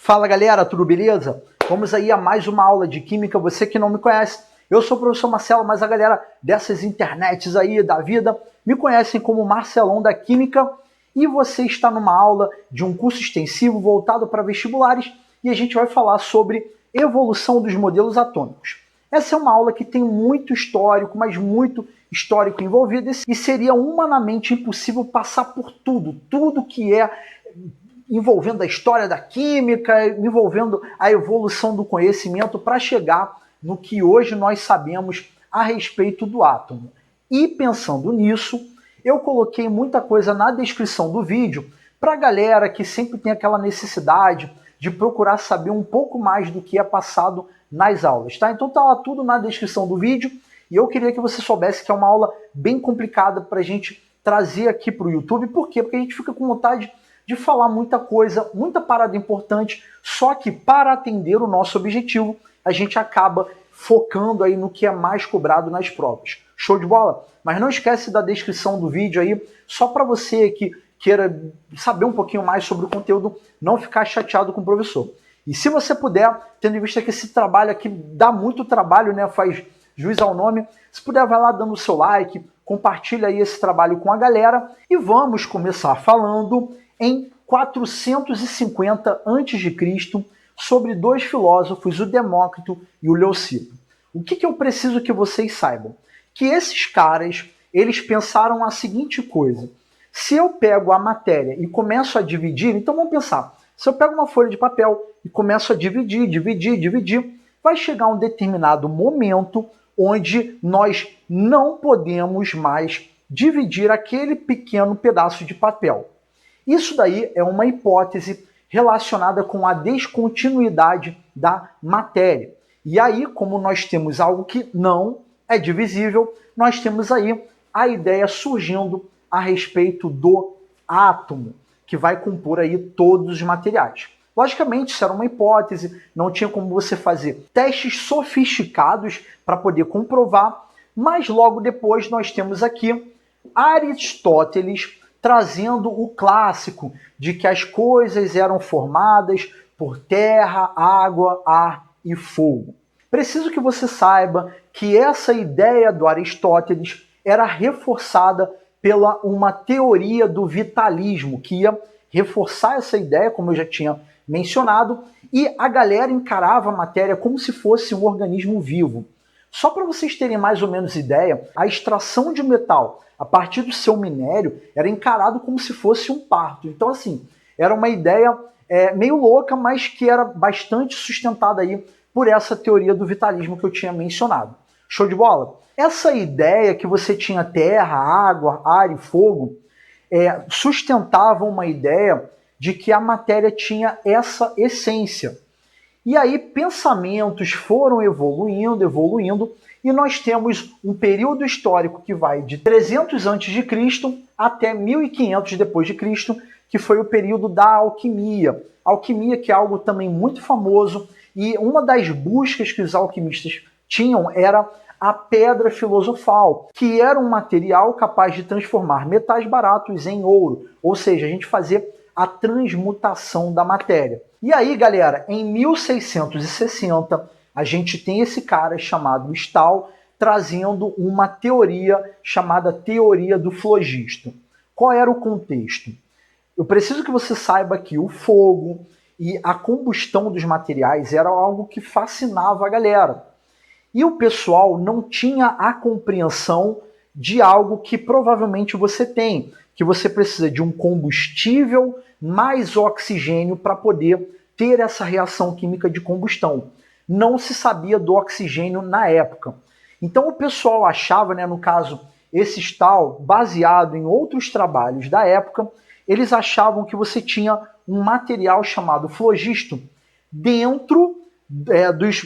Fala galera, tudo beleza? Vamos aí a mais uma aula de Química. Você que não me conhece, eu sou o professor Marcelo, mas a galera dessas internets aí da vida me conhecem como Marcelão da Química, e você está numa aula de um curso extensivo voltado para vestibulares e a gente vai falar sobre evolução dos modelos atômicos. Essa é uma aula que tem muito histórico, mas muito histórico envolvido, e seria humanamente impossível passar por tudo que é envolvendo a história da química, envolvendo a evolução do conhecimento para chegar no que hoje nós sabemos a respeito do átomo. E pensando nisso, eu coloquei muita coisa na descrição do vídeo para a galera que sempre tem aquela necessidade de procurar saber um pouco mais do que é passado nas aulas, tá? Então tá lá tudo na descrição do vídeo, e eu queria que você soubesse que é uma aula bem complicada para a gente trazer aqui para o YouTube. Por quê? Porque a gente fica com vontade de falar muita coisa, muita parada importante, só que para atender o nosso objetivo, a gente acaba focando aí no que é mais cobrado nas provas. Show de bola? Mas não esquece da descrição do vídeo aí, só para você que queira saber um pouquinho mais sobre o conteúdo, não ficar chateado com o professor. E se você puder, tendo em vista que esse trabalho aqui dá muito trabalho, né, faz jus ao nome, se puder, vai lá dando o seu like, compartilha aí esse trabalho com a galera, e vamos começar falando em 450 a.C., sobre dois filósofos, o Demócrito e o Leucipo. O que eu preciso que vocês saibam? Que esses caras, eles pensaram a seguinte coisa: se eu pego a matéria e começo a dividir, então vamos pensar, se eu pego uma folha de papel e começo a dividir, vai chegar um determinado momento onde nós não podemos mais dividir aquele pequeno pedaço de papel. Isso daí é uma hipótese relacionada com a descontinuidade da matéria. E aí, como nós temos algo que não é divisível, nós temos aí a ideia surgindo a respeito do átomo, que vai compor aí todos os materiais. Logicamente, isso era uma hipótese, não tinha como você fazer testes sofisticados para poder comprovar, mas logo depois nós temos aqui Aristóteles trazendo o clássico de que as coisas eram formadas por terra, água, ar e fogo. Preciso que você saiba que essa ideia do Aristóteles era reforçada pela uma teoria do vitalismo, que ia reforçar essa ideia, como eu já tinha mencionado, e a galera encarava a matéria como se fosse um organismo vivo. Só para vocês terem mais ou menos ideia, a extração de metal a partir do seu minério era encarado como se fosse um parto. Então, assim, era uma ideia meio louca, mas que era bastante sustentada aí por essa teoria do vitalismo que eu tinha mencionado. Show de bola? Essa ideia que você tinha terra, água, ar e fogo sustentava uma ideia de que a matéria tinha essa essência. E aí pensamentos foram evoluindo, e nós temos um período histórico que vai de 300 a.C. até 1500 depois de Cristo, que foi o período da alquimia. Alquimia, que é algo também muito famoso, e uma das buscas que os alquimistas tinham era a pedra filosofal, que era um material capaz de transformar metais baratos em ouro, ou seja, a gente fazer a transmutação da matéria. E aí, galera, em 1660, a gente tem esse cara chamado Stahl trazendo uma teoria chamada teoria do flogisto. Qual era o contexto? Eu preciso que você saiba que o fogo e a combustão dos materiais era algo que fascinava a galera. E o pessoal não tinha a compreensão de algo que provavelmente você tem, que você precisa de um combustível mais oxigênio para poder ter essa reação química de combustão. Não se sabia do oxigênio na época. Então o pessoal achava, né, no caso, esse Stahl, baseado em outros trabalhos da época, eles achavam que você tinha um material chamado flogisto dentro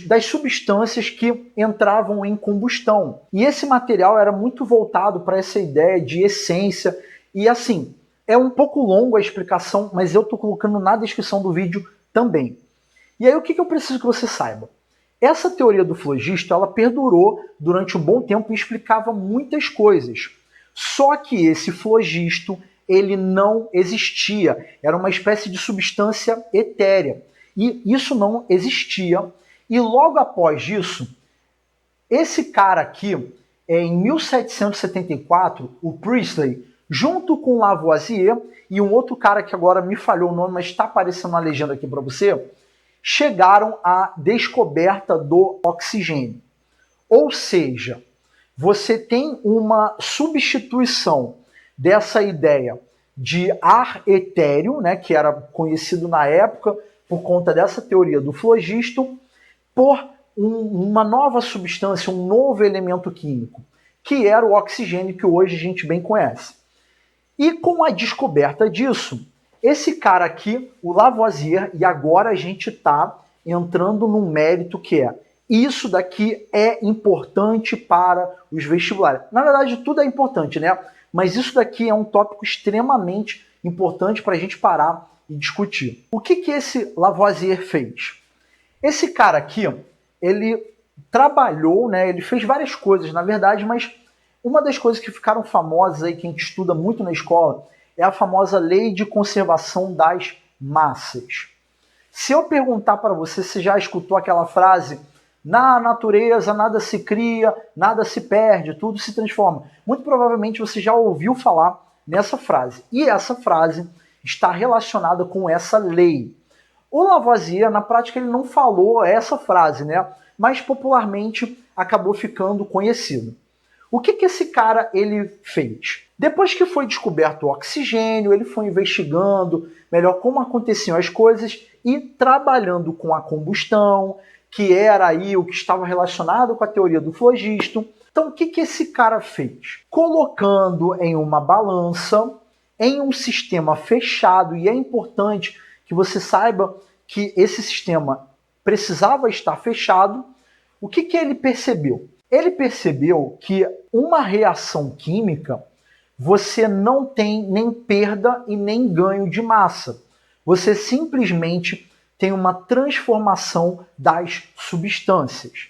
das substâncias que entravam em combustão. E esse material era muito voltado para essa ideia de essência. E assim, é um pouco longo a explicação, mas eu estou colocando na descrição do vídeo também. E aí o que eu preciso que você saiba? Essa teoria do flogisto, ela perdurou durante um bom tempo e explicava muitas coisas. Só que esse flogisto, ele não existia. Era uma espécie de substância etérea. E isso não existia. E logo após isso, esse cara aqui, em 1774, o Priestley, junto com Lavoisier e um outro cara que agora me falhou o nome, mas está aparecendo na legenda aqui para você, chegaram à descoberta do oxigênio. Ou seja, você tem uma substituição dessa ideia de ar etéreo, né, que era conhecido na época por conta dessa teoria do flogisto, por uma nova substância, um novo elemento químico, que era o oxigênio, que hoje a gente bem conhece. E com a descoberta disso, esse cara aqui, o Lavoisier, e agora a gente está entrando num mérito que é: isso daqui é importante para os vestibulares. Na verdade, tudo é importante, né? Mas isso daqui é um tópico extremamente importante para a gente parar e discutir. O que esse Lavoisier fez? Esse cara aqui, ele trabalhou, né? Ele fez várias coisas, na verdade, mas uma das coisas que ficaram famosas aí, que a gente estuda muito na escola, é a famosa Lei de Conservação das Massas. Se eu perguntar para você se já escutou aquela frase: na natureza nada se cria, nada se perde, tudo se transforma, muito provavelmente você já ouviu falar nessa frase. E essa frase está relacionada com essa lei. O Lavoisier, na prática, ele não falou essa frase, né? Mas popularmente acabou ficando conhecido. O que esse cara ele fez? Depois que foi descoberto o oxigênio, ele foi investigando melhor como aconteciam as coisas e trabalhando com a combustão, que era aí o que estava relacionado com a teoria do flogisto. Então, o que esse cara fez? Colocando em uma balança, em um sistema fechado, e é importante que você saiba que esse sistema precisava estar fechado, o que ele percebeu? Ele percebeu que uma reação química, você não tem nem perda e nem ganho de massa. Você simplesmente tem uma transformação das substâncias.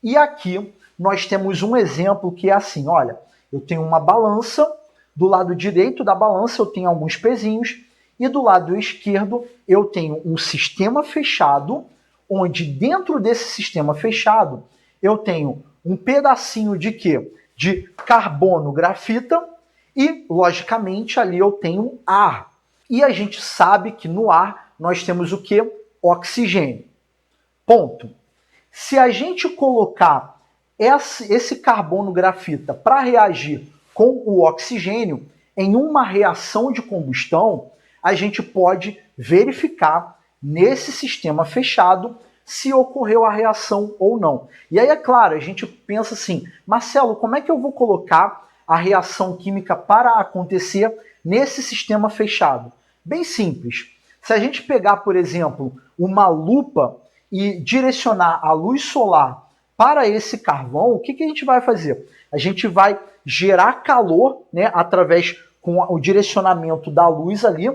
E aqui nós temos um exemplo que é assim, olha, eu tenho uma balança, do lado direito da balança eu tenho alguns pezinhos, e do lado esquerdo eu tenho um sistema fechado, onde dentro desse sistema fechado eu tenho um pedacinho de quê? De carbono, grafita, e, logicamente, ali eu tenho ar. E a gente sabe que no ar nós temos o quê? Oxigênio. Ponto. Se a gente colocar esse carbono, grafita, para reagir com o oxigênio em uma reação de combustão, a gente pode verificar nesse sistema fechado se ocorreu a reação ou não. E aí, é claro, a gente pensa assim: Marcelo, como é que eu vou colocar a reação química para acontecer nesse sistema fechado? Bem simples. Se a gente pegar, por exemplo, uma lupa e direcionar a luz solar para esse carvão, o que a gente vai fazer? A gente vai gerar calor, né, através com o direcionamento da luz ali,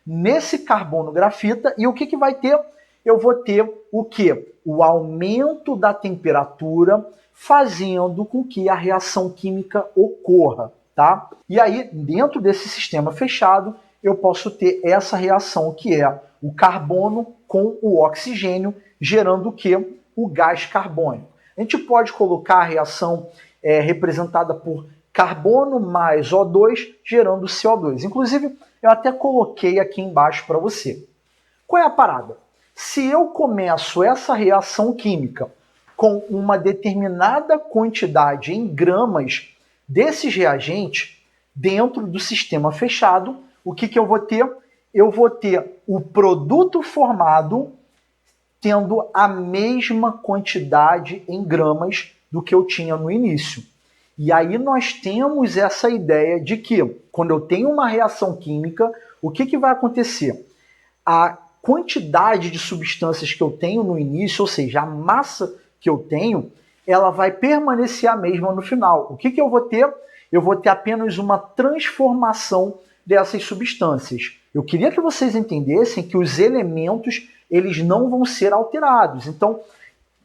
nesse carbono grafita, e o que vai ter? Eu vou ter o quê? O aumento da temperatura, fazendo com que a reação química ocorra, tá? E aí, dentro desse sistema fechado, eu posso ter essa reação que é o carbono com o oxigênio, gerando o quê? O gás carbônico. A gente pode colocar a reação representada por carbono mais O2, gerando CO2. Inclusive, eu até coloquei aqui embaixo para você. Qual é a parada? Se eu começo essa reação química com uma determinada quantidade em gramas desses reagentes dentro do sistema fechado, o que eu vou ter? Eu vou ter o produto formado tendo a mesma quantidade em gramas do que eu tinha no início. E aí nós temos essa ideia de que, quando eu tenho uma reação química, o que vai acontecer? A quantidade de substâncias que eu tenho no início, ou seja, a massa que eu tenho, ela vai permanecer a mesma no final. O que eu vou ter? Eu vou ter apenas uma transformação dessas substâncias. Eu queria que vocês entendessem que os elementos, eles não vão ser alterados. Então,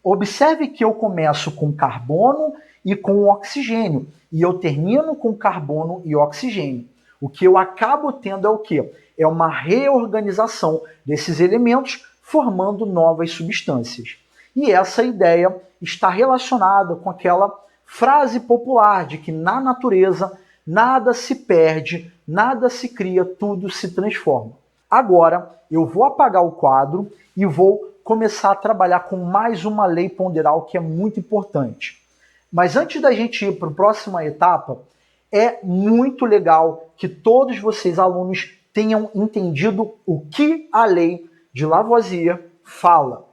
observe que eu começo com carbono e com oxigênio, e eu termino com carbono e oxigênio. O que eu acabo tendo é o quê? É uma reorganização desses elementos, formando novas substâncias. E essa ideia está relacionada com aquela frase popular de que na natureza nada se perde, nada se cria, tudo se transforma. Agora eu vou apagar o quadro e vou começar a trabalhar com mais uma lei ponderal que é muito importante. Mas antes da gente ir para a próxima etapa, é muito legal que todos vocês, alunos, tenham entendido o que a lei de Lavoisier fala.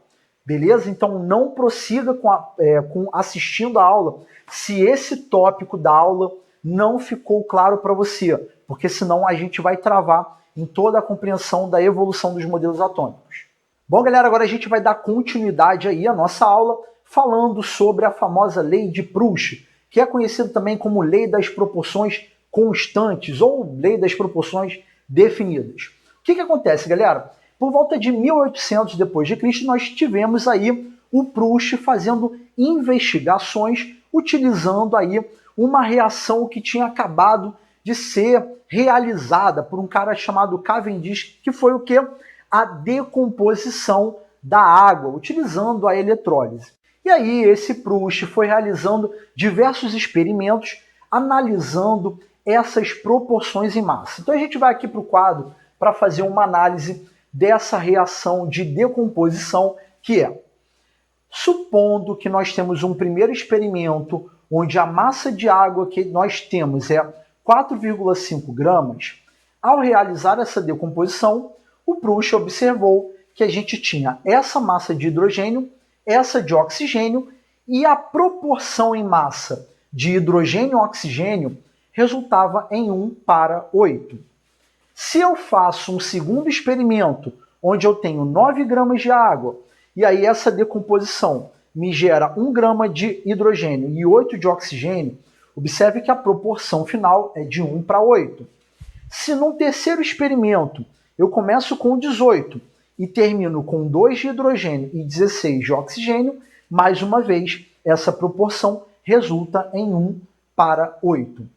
Beleza? Então não prossiga com assistindo a aula se esse tópico da aula não ficou claro para você, porque senão a gente vai travar em toda a compreensão da evolução dos modelos atômicos. Bom, galera, agora a gente vai dar continuidade aí à nossa aula falando sobre a famosa lei de Proust, que é conhecida também como lei das proporções constantes ou lei das proporções definidas. O que acontece, galera? Por volta de 1800 depois de Cristo, nós tivemos aí o Proust fazendo investigações utilizando aí uma reação que tinha acabado de ser realizada por um cara chamado Cavendish, que foi o quê? A decomposição da água, utilizando a eletrólise. E aí esse Proust foi realizando diversos experimentos, analisando essas proporções em massa. Então a gente vai aqui para o quadro para fazer uma análise dessa reação de decomposição, que é, supondo que nós temos um primeiro experimento onde a massa de água que nós temos é 4,5 gramas, ao realizar essa decomposição, o Proust observou que a gente tinha essa massa de hidrogênio, essa de oxigênio, e a proporção em massa de hidrogênio e oxigênio resultava em 1:8. Se eu faço um segundo experimento, onde eu tenho 9 gramas de água, e aí essa decomposição me gera 1 grama de hidrogênio e 8 de oxigênio, observe que a proporção final é de 1:8. Se num terceiro experimento eu começo com 18 e termino com 2 de hidrogênio e 16 de oxigênio, mais uma vez, essa proporção resulta em 1:8.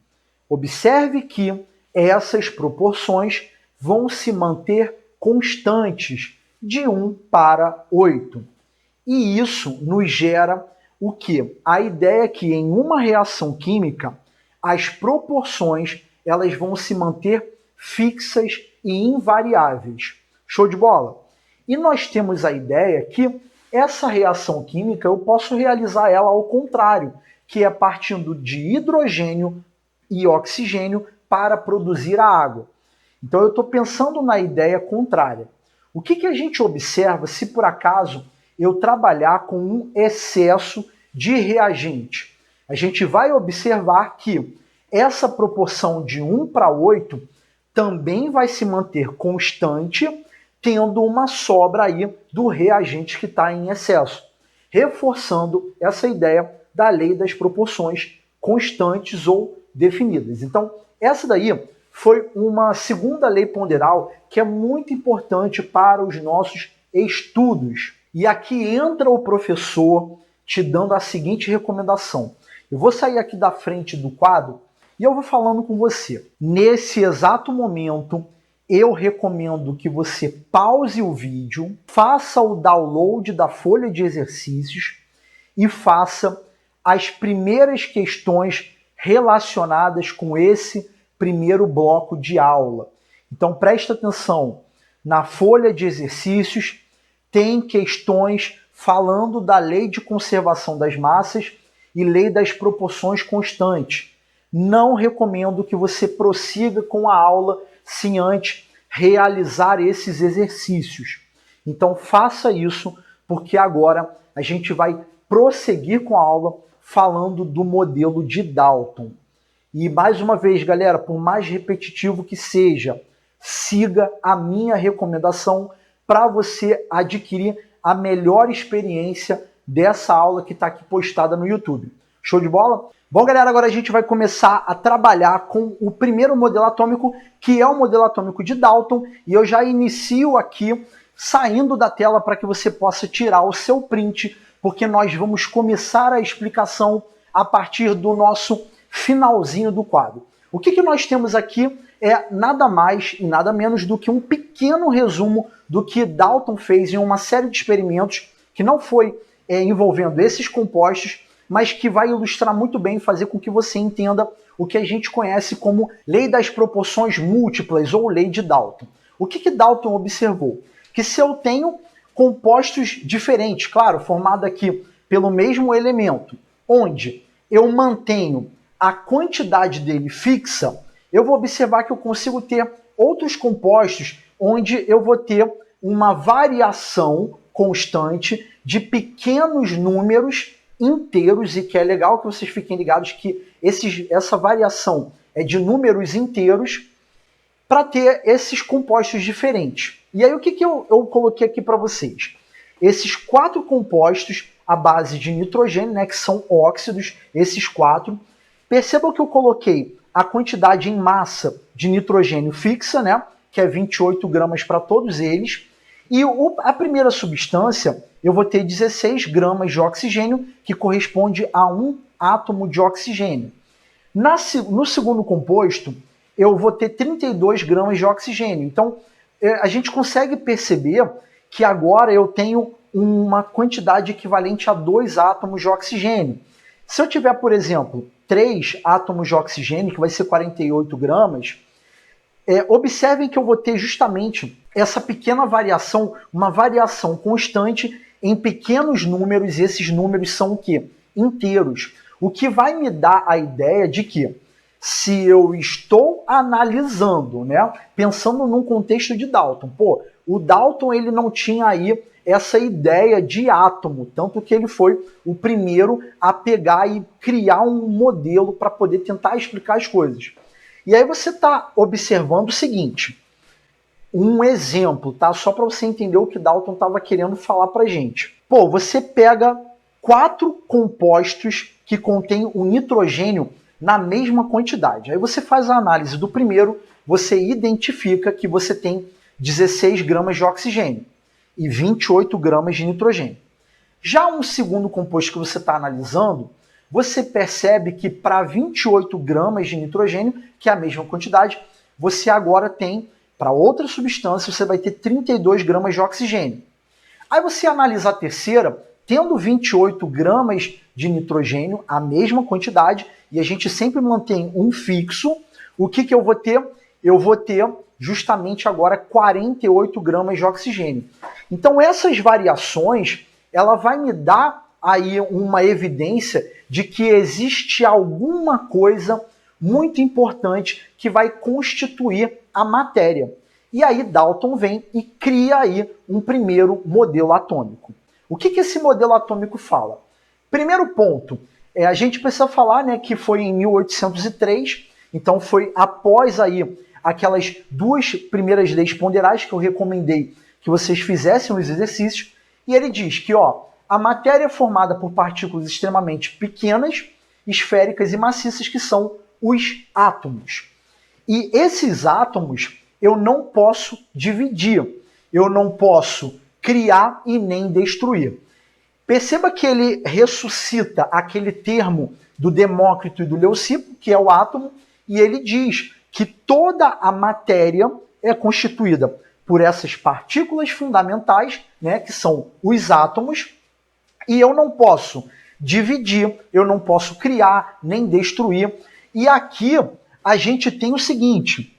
Observe que essas proporções vão se manter constantes de 1:8. E isso nos gera o quê? A ideia é que em uma reação química, as proporções elas vão se manter fixas e invariáveis. Show de bola? E nós temos a ideia que essa reação química eu posso realizar ela ao contrário, que é partindo de hidrogênio e oxigênio para produzir a água. Então eu estou pensando na ideia contrária. O que a gente observa se por acaso eu trabalhar com um excesso de reagente? A gente vai observar que essa proporção de 1:8 também vai se manter constante, tendo uma sobra aí do reagente que está em excesso, reforçando essa ideia da lei das proporções constantes ou definidas. Então, essa daí foi uma segunda lei ponderal que é muito importante para os nossos estudos. E aqui entra o professor te dando a seguinte recomendação. Eu vou sair aqui da frente do quadro e eu vou falando com você. Nesse exato momento, eu recomendo que você pause o vídeo, faça o download da folha de exercícios e faça as primeiras questões relacionadas com esse primeiro bloco de aula. Então presta atenção, na folha de exercícios tem questões falando da lei de conservação das massas e lei das proporções constantes. Não recomendo que você prossiga com a aula sem antes realizar esses exercícios. Então faça isso, porque agora a gente vai prosseguir com a aula falando do modelo de Dalton. E mais uma vez, galera, por mais repetitivo que seja, siga a minha recomendação para você adquirir a melhor experiência dessa aula que está aqui postada no YouTube. Show de bola? Bom, galera, agora a gente vai começar a trabalhar com o primeiro modelo atômico, que é o modelo atômico de Dalton, e eu já inicio aqui saindo da tela para que você possa tirar o seu print, porque nós vamos começar a explicação a partir do nosso finalzinho do quadro. O que nós temos aqui é nada mais e nada menos do que um pequeno resumo do que Dalton fez em uma série de experimentos que não foi envolvendo esses compostos, mas que vai ilustrar muito bem e fazer com que você entenda o que a gente conhece como lei das proporções múltiplas ou lei de Dalton. O que Dalton observou? Que se eu tenho compostos diferentes, claro, formado aqui pelo mesmo elemento, onde eu mantenho a quantidade dele fixa, eu vou observar que eu consigo ter outros compostos onde eu vou ter uma variação constante de pequenos números inteiros, e que é legal que vocês fiquem ligados que essa variação é de números inteiros para ter esses compostos diferentes. E aí o que eu coloquei aqui para vocês? Esses 4 compostos à base de nitrogênio, né, que são óxidos, esses 4. Percebam que eu coloquei a quantidade em massa de nitrogênio fixa, né, que é 28 gramas para todos eles. E a primeira substância, eu vou ter 16 gramas de oxigênio, que corresponde a 1 átomo de oxigênio. No segundo composto, eu vou ter 32 gramas de oxigênio. Então, a gente consegue perceber que agora eu tenho uma quantidade equivalente a 2 átomos de oxigênio. Se eu tiver, por exemplo, 3 átomos de oxigênio, que vai ser 48 gramas, observem que eu vou ter justamente essa pequena variação, uma variação constante em pequenos números, e esses números são o quê? Inteiros. O que vai me dar a ideia de que, se eu estou analisando, né, pensando num contexto de Dalton, o Dalton ele não tinha aí essa ideia de átomo, tanto que ele foi o primeiro a pegar e criar um modelo para poder tentar explicar as coisas. E aí você está observando o seguinte, um exemplo, tá? Só para você entender o que Dalton estava querendo falar para a gente. Você pega 4 compostos que contêm o nitrogênio na mesma quantidade. Aí você faz a análise do primeiro, você identifica que você tem 16 gramas de oxigênio e 28 gramas de nitrogênio. Já um segundo composto que você está analisando, você percebe que para 28 gramas de nitrogênio, que é a mesma quantidade, você agora tem, para outra substância, você vai ter 32 gramas de oxigênio. Aí você analisa a terceira, tendo 28 gramas de nitrogênio, a mesma quantidade, e a gente sempre mantém um fixo, o que eu vou ter? Eu vou ter justamente agora 48 gramas de oxigênio. Então essas variações, ela vai me dar aí uma evidência de que existe alguma coisa muito importante que vai constituir a matéria. E aí Dalton vem e cria aí um primeiro modelo atômico. O que esse modelo atômico fala? Primeiro ponto, a gente precisa falar, né, que foi em 1803, então foi após aí aquelas 2 primeiras leis ponderais que eu recomendei que vocês fizessem os exercícios, e ele diz que a matéria é formada por partículas extremamente pequenas, esféricas e maciças, que são os átomos. E esses átomos eu não posso dividir, eu não posso criar e nem destruir. Perceba que ele ressuscita aquele termo do Demócrito e do Leucipo, que é o átomo, e ele diz que toda a matéria é constituída por essas partículas fundamentais, né, que são os átomos, e eu não posso dividir, eu não posso criar nem destruir. E aqui a gente tem o seguinte,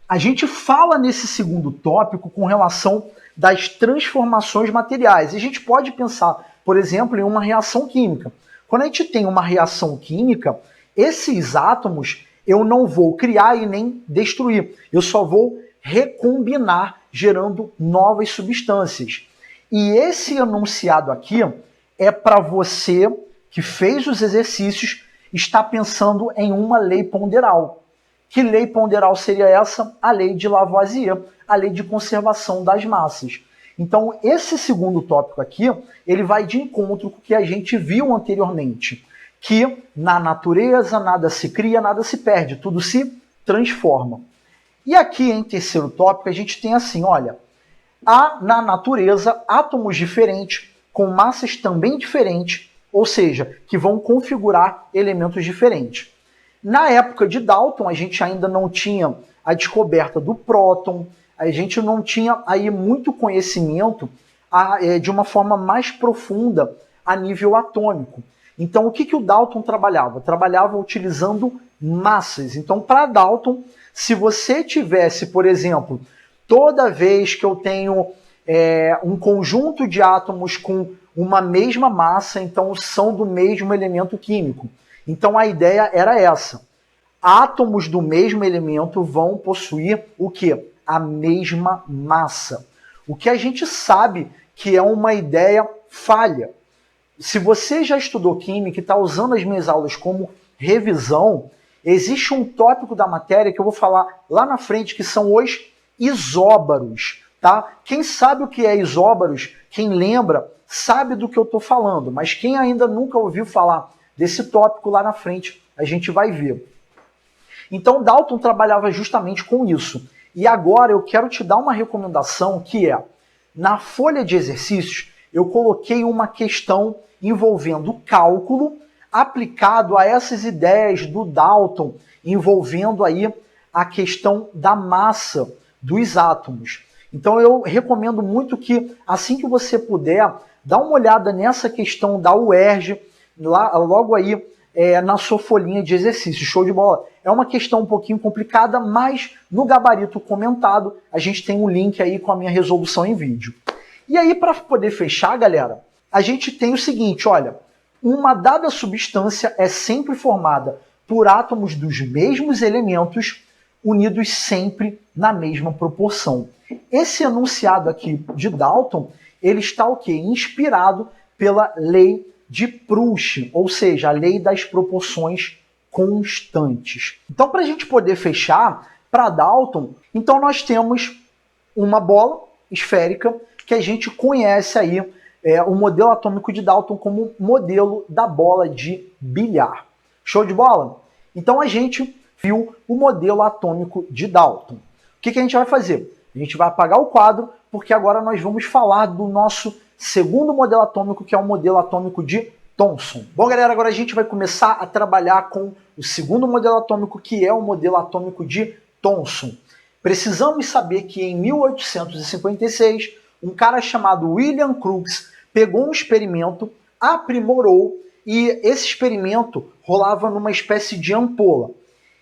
a gente fala nesse segundo tópico com relação das transformações materiais. E a gente pode pensar, por exemplo, em uma reação química. Quando a gente tem uma reação química, esses átomos eu não vou criar e nem destruir. Eu só vou recombinar, gerando novas substâncias. E esse enunciado aqui é para você que fez os exercícios estar pensando em uma lei ponderal. Que lei ponderal seria essa? A lei de Lavoisier, a lei de conservação das massas. Então, esse segundo tópico aqui, ele vai de encontro com o que a gente viu anteriormente, que na natureza nada se cria, nada se perde, tudo se transforma. E aqui, em terceiro tópico, a gente tem assim, olha, há na natureza átomos diferentes, com massas também diferentes, ou seja, que vão configurar elementos diferentes. Na época de Dalton, a gente ainda não tinha a descoberta do próton, a gente não tinha aí muito conhecimento de uma forma mais profunda a nível atômico. Então, o que o Dalton trabalhava? Trabalhava utilizando massas. Então, para Dalton, se você tivesse, por exemplo, toda vez que eu tenho um conjunto de átomos com uma mesma massa, então são do mesmo elemento químico. Então, a ideia era essa. Átomos do mesmo elemento vão possuir o quê? A mesma massa. O que a gente sabe que é uma ideia falha. Se você já estudou química e está usando as minhas aulas como revisão, existe um tópico da matéria que eu vou falar lá na frente, que são os isóbaros. Tá? Quem sabe o que é isóbaros, quem lembra, sabe do que eu estou falando, mas quem ainda nunca ouviu falar desse tópico lá na frente, a gente vai ver. Então, Dalton trabalhava justamente com isso. E agora eu quero te dar uma recomendação que é, na folha de exercícios, eu coloquei uma questão envolvendo cálculo aplicado a essas ideias do Dalton, envolvendo aí a questão da massa dos átomos. Então eu recomendo muito que, assim que você puder, dá uma olhada nessa questão da UERJ, logo aí na sua folhinha de exercício. Show de bola? É uma questão um pouquinho complicada, mas no gabarito comentado a gente tem um link aí com a minha resolução em vídeo. E aí, para poder fechar, galera, a gente tem o seguinte, olha, uma dada substância é sempre formada por átomos dos mesmos elementos unidos sempre na mesma proporção. Esse enunciado aqui de Dalton, ele está o quê? Inspirado pela lei de Proust, ou seja, a lei das proporções constantes. Então, para a gente poder fechar, para Dalton, então nós temos uma bola esférica que a gente conhece aí, o modelo atômico de Dalton como modelo da bola de bilhar. Show de bola? Então a gente viu o modelo atômico de Dalton. O que a gente vai fazer? A gente vai apagar o quadro, porque agora nós vamos falar do nosso segundo modelo atômico, que é o modelo atômico de Thomson. Bom, galera, agora a gente vai começar a trabalhar com o segundo modelo atômico, que é o modelo atômico de Thomson. Precisamos saber que em 1856, um cara chamado William Crookes pegou um experimento, aprimorou, e esse experimento rolava numa espécie de ampola.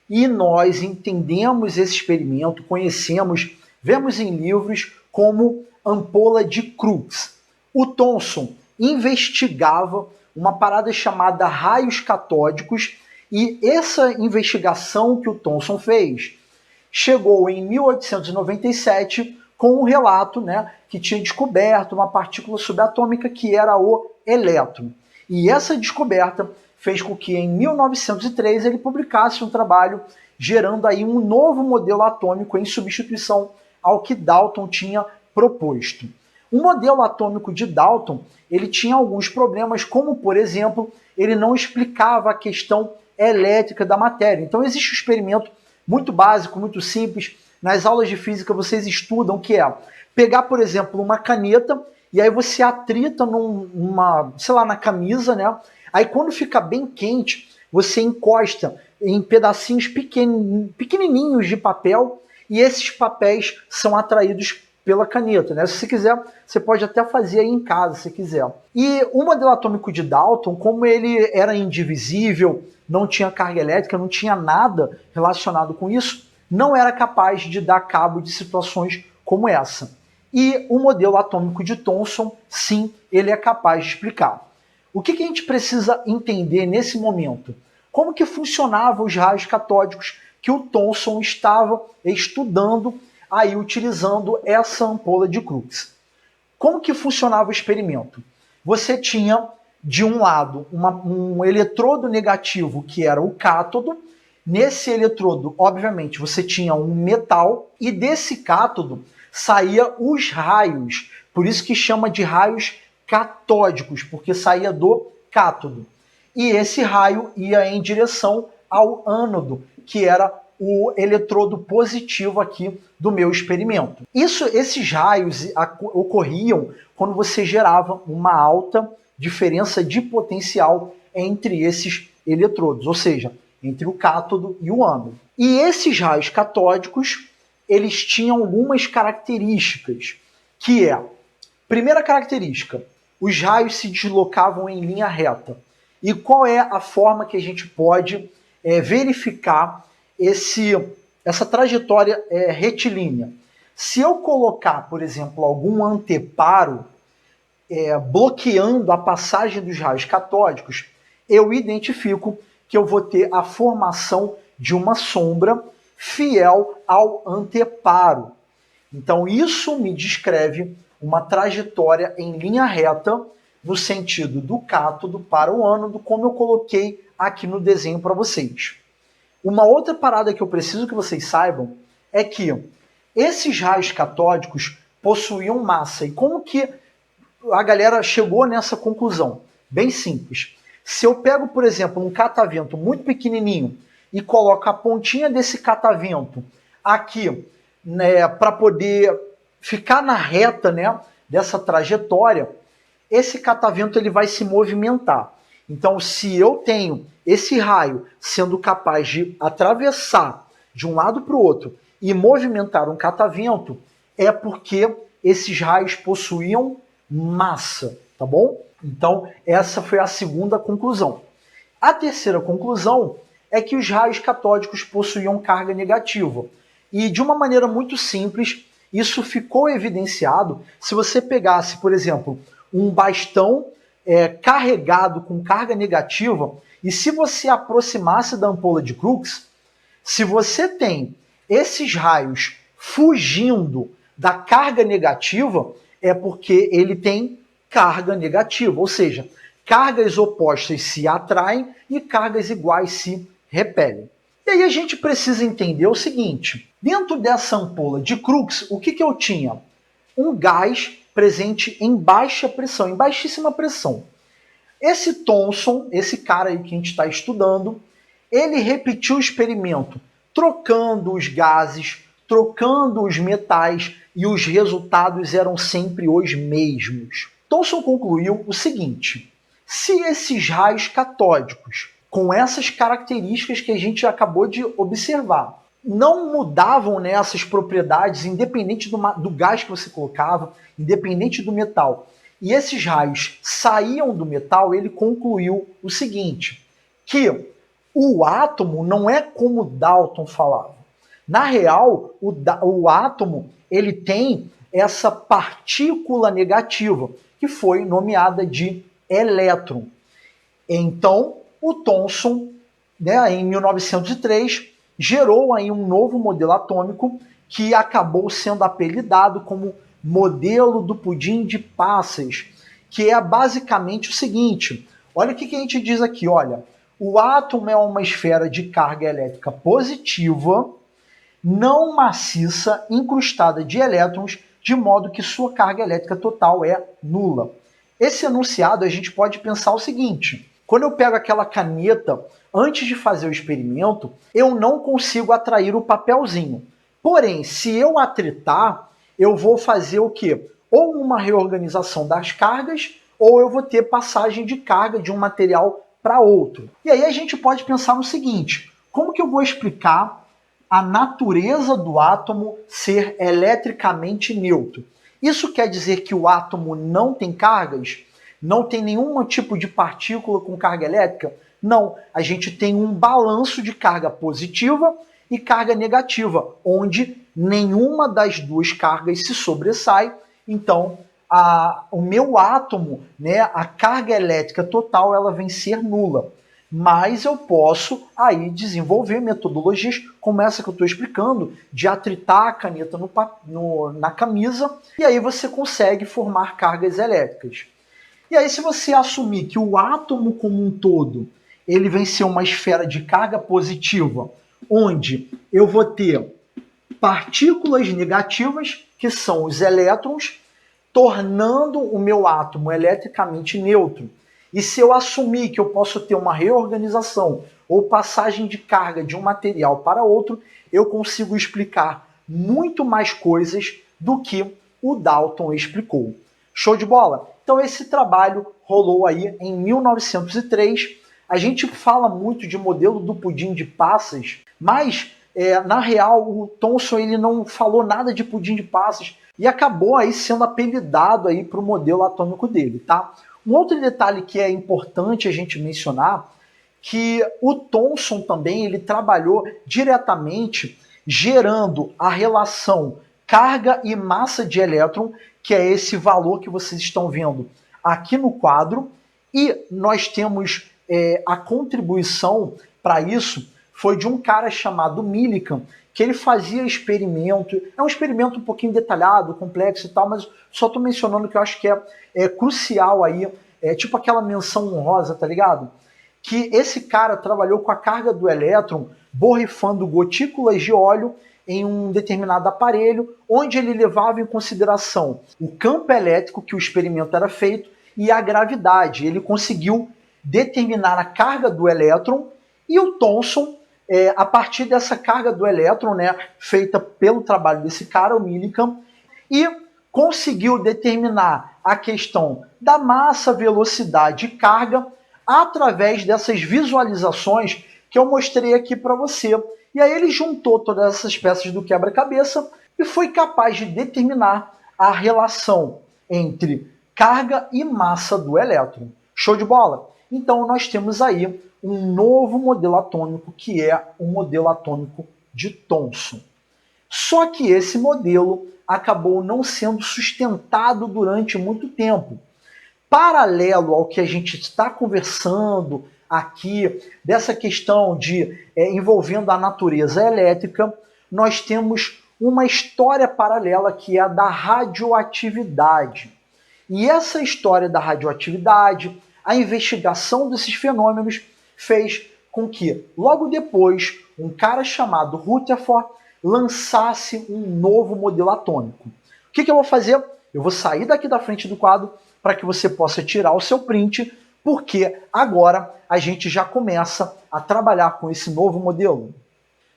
E nós entendemos esse experimento, conhecemos, vemos em livros como ampola de Crookes. O Thomson investigava uma parada chamada raios catódicos, e essa investigação que o Thomson fez chegou em 1897 com um relato, né, que tinha descoberto uma partícula subatômica que era o elétron. E essa descoberta fez com que em 1903 ele publicasse um trabalho gerando aí um novo modelo atômico em substituição ao que Dalton tinha proposto. O modelo atômico de Dalton, ele tinha alguns problemas, como, por exemplo, ele não explicava a questão elétrica da matéria. Então existe um experimento muito básico, muito simples. Nas aulas de física vocês estudam, que é pegar, por exemplo, uma caneta e aí você atrita na camisa, né? Aí quando fica bem quente, você encosta em pedacinhos pequenininhos de papel e esses papéis são atraídos pela caneta, né? Se você quiser, você pode até fazer aí em casa, se quiser. E o modelo atômico de Dalton, como ele era indivisível, não tinha carga elétrica, não tinha nada relacionado com isso, não era capaz de dar cabo de situações como essa. E o modelo atômico de Thomson, sim, ele é capaz de explicar. O que a gente precisa entender nesse momento? Como que funcionavam os raios catódicos que o Thomson estava estudando aí utilizando essa ampola de Crookes? Como que funcionava o experimento? Você tinha, de um lado, um eletrodo negativo, que era o cátodo. Nesse eletrodo, obviamente, você tinha um metal, e desse cátodo saía os raios. Por isso que chama de raios catódicos, porque saía do cátodo. E esse raio ia em direção ao ânodo, que era o eletrodo positivo aqui do meu experimento. Esses raios ocorriam quando você gerava uma alta diferença de potencial entre esses eletrodos, ou seja, entre o cátodo e o ânodo. E esses raios catódicos, eles tinham algumas características, que é, primeira característica, os raios se deslocavam em linha reta. E qual é a forma que a gente pode verificar essa trajetória retilínea? Se eu colocar, por exemplo, algum anteparo bloqueando a passagem dos raios catódicos, eu identifico que eu vou ter a formação de uma sombra fiel ao anteparo. Então, isso me descreve uma trajetória em linha reta no sentido do cátodo para o ânodo, como eu coloquei aqui no desenho para vocês. Uma outra parada que eu preciso que vocês saibam é que esses raios catódicos possuíam massa. E como que a galera chegou nessa conclusão? Bem simples. Se eu pego, por exemplo, um catavento muito pequenininho e coloco a pontinha desse catavento aqui, né, para poder ficar na reta, né, dessa trajetória, esse catavento ele vai se movimentar. Então, se eu tenho esse raio sendo capaz de atravessar de um lado para o outro e movimentar um catavento, é porque esses raios possuíam massa, tá bom? Então, essa foi a segunda conclusão. A terceira conclusão é que os raios catódicos possuíam carga negativa. E de uma maneira muito simples, isso ficou evidenciado se você pegasse, por exemplo, um bastão carregado com carga negativa, e se você aproximasse da ampola de Crookes, se você tem esses raios fugindo da carga negativa, é porque ele tem carga negativa, ou seja, cargas opostas se atraem e cargas iguais se repelem. E aí a gente precisa entender o seguinte, dentro dessa ampola de Crookes, o que eu tinha? Um gás presente em baixa pressão, em baixíssima pressão. Esse Thomson, esse cara aí que a gente está estudando, ele repetiu o experimento, trocando os gases, trocando os metais, e os resultados eram sempre os mesmos. Thomson concluiu o seguinte, se esses raios catódicos, com essas características que a gente acabou de observar, não mudavam nessas propriedades, independente do gás que você colocava, independente do metal, e esses raios saíam do metal, ele concluiu o seguinte, que o átomo não é como Dalton falava. Na real, o átomo ele tem essa partícula negativa, que foi nomeada de elétron. Então, o Thomson, né, em 1903, gerou aí um novo modelo atômico que acabou sendo apelidado como modelo do pudim de passas, que é basicamente o seguinte, olha o que a gente diz aqui, olha, o átomo é uma esfera de carga elétrica positiva, não maciça, incrustada de elétrons, de modo que sua carga elétrica total é nula. Esse enunciado a gente pode pensar o seguinte, quando eu pego aquela caneta, antes de fazer o experimento, eu não consigo atrair o papelzinho. Porém, se eu atritar, eu vou fazer o quê? Ou uma reorganização das cargas, ou eu vou ter passagem de carga de um material para outro. E aí a gente pode pensar no seguinte, como que eu vou explicar a natureza do átomo ser eletricamente neutro? Isso quer dizer que o átomo não tem cargas? Não tem nenhum tipo de partícula com carga elétrica? Não, a gente tem um balanço de carga positiva e carga negativa, onde nenhuma das duas cargas se sobressai, então o meu átomo, né, a carga elétrica total, ela vem ser nula. Mas eu posso aí desenvolver metodologias como essa que eu estou explicando, de atritar a caneta na camisa, e aí você consegue formar cargas elétricas. E aí se você assumir que o átomo como um todo, ele vem ser uma esfera de carga positiva, onde eu vou ter partículas negativas, que são os elétrons, tornando o meu átomo eletricamente neutro. E se eu assumir que eu posso ter uma reorganização ou passagem de carga de um material para outro, eu consigo explicar muito mais coisas do que o Dalton explicou. Show de bola? Então esse trabalho rolou aí em 1903. A gente fala muito de modelo do pudim de passas, mas na real o Thomson ele não falou nada de pudim de passas e acabou aí sendo apelidado aí para o modelo atômico dele, tá? Um outro detalhe que é importante a gente mencionar, que o Thomson também ele trabalhou diretamente gerando a relação carga e massa de elétron, que é esse valor que vocês estão vendo aqui no quadro, e nós temos a contribuição para isso foi de um cara chamado Millikan, que ele fazia experimento, é um experimento um pouquinho detalhado, complexo e tal, mas só estou mencionando que eu acho que é crucial aí, tipo aquela menção honrosa, tá ligado? Que esse cara trabalhou com a carga do elétron, borrifando gotículas de óleo em um determinado aparelho, onde ele levava em consideração o campo elétrico que o experimento era feito e a gravidade. Ele conseguiu determinar a carga do elétron e o Thomson, a partir dessa carga do elétron, né, feita pelo trabalho desse cara, o Millikan, e conseguiu determinar a questão da massa, velocidade e carga através dessas visualizações que eu mostrei aqui para você. E aí ele juntou todas essas peças do quebra-cabeça e foi capaz de determinar a relação entre carga e massa do elétron. Show de bola? Então nós temos aí um novo modelo atômico, que é o modelo atômico de Thomson. Só que esse modelo acabou não sendo sustentado durante muito tempo. Paralelo ao que a gente está conversando aqui, dessa questão de envolvendo a natureza elétrica, nós temos uma história paralela que é a da radioatividade. E essa história da radioatividade, a investigação desses fenômenos, fez com que, logo depois, um cara chamado Rutherford lançasse um novo modelo atômico. O que eu vou fazer? Eu vou sair daqui da frente do quadro para que você possa tirar o seu print, porque agora a gente já começa a trabalhar com esse novo modelo.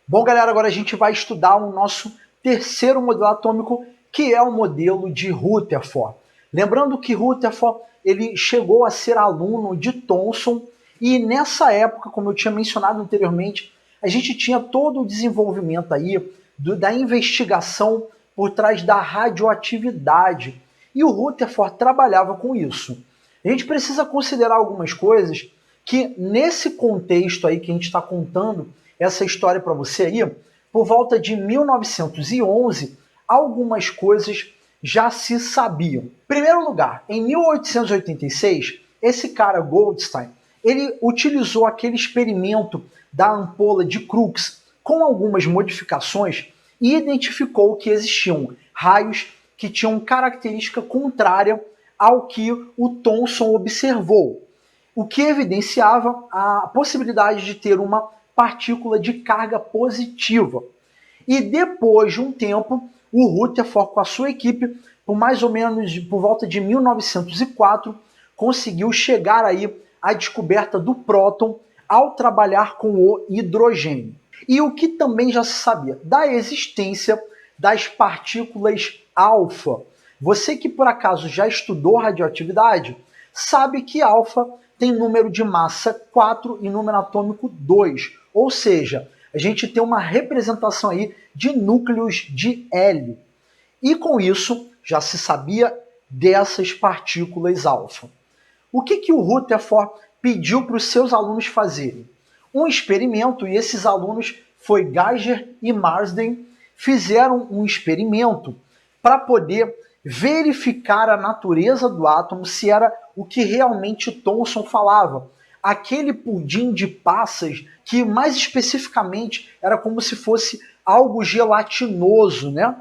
Bom, galera, agora a gente vai estudar o nosso terceiro modelo atômico, que é o modelo de Rutherford. Lembrando que Rutherford ele chegou a ser aluno de Thomson, e nessa época, como eu tinha mencionado anteriormente, a gente tinha todo o desenvolvimento aí da investigação por trás da radioatividade. E o Rutherford trabalhava com isso. A gente precisa considerar algumas coisas que, nesse contexto aí que a gente está contando essa história para você aí, por volta de 1911, algumas coisas já se sabiam. Em primeiro lugar, em 1886, esse cara Goldstein, ele utilizou aquele experimento da ampola de Crookes com algumas modificações e identificou que existiam raios que tinham característica contrária ao que o Thomson observou, o que evidenciava a possibilidade de ter uma partícula de carga positiva. E depois de um tempo, o Rutherford com a sua equipe, por mais ou menos por volta de 1904, conseguiu chegar aí à descoberta do próton ao trabalhar com o hidrogênio. E o que também já se sabia da existência das partículas alfa. Você que por acaso já estudou radioatividade, sabe que alfa tem número de massa 4 e número atômico 2. Ou seja, a gente tem uma representação aí de núcleos de hélio. E com isso, já se sabia dessas partículas alfa. O que o Rutherford pediu para os seus alunos fazerem? Um experimento, e esses alunos foi Geiger e Marsden, fizeram um experimento para poder verificar a natureza do átomo, se era o que realmente Thomson falava. Aquele pudim de passas que, mais especificamente, era como se fosse algo gelatinoso, né?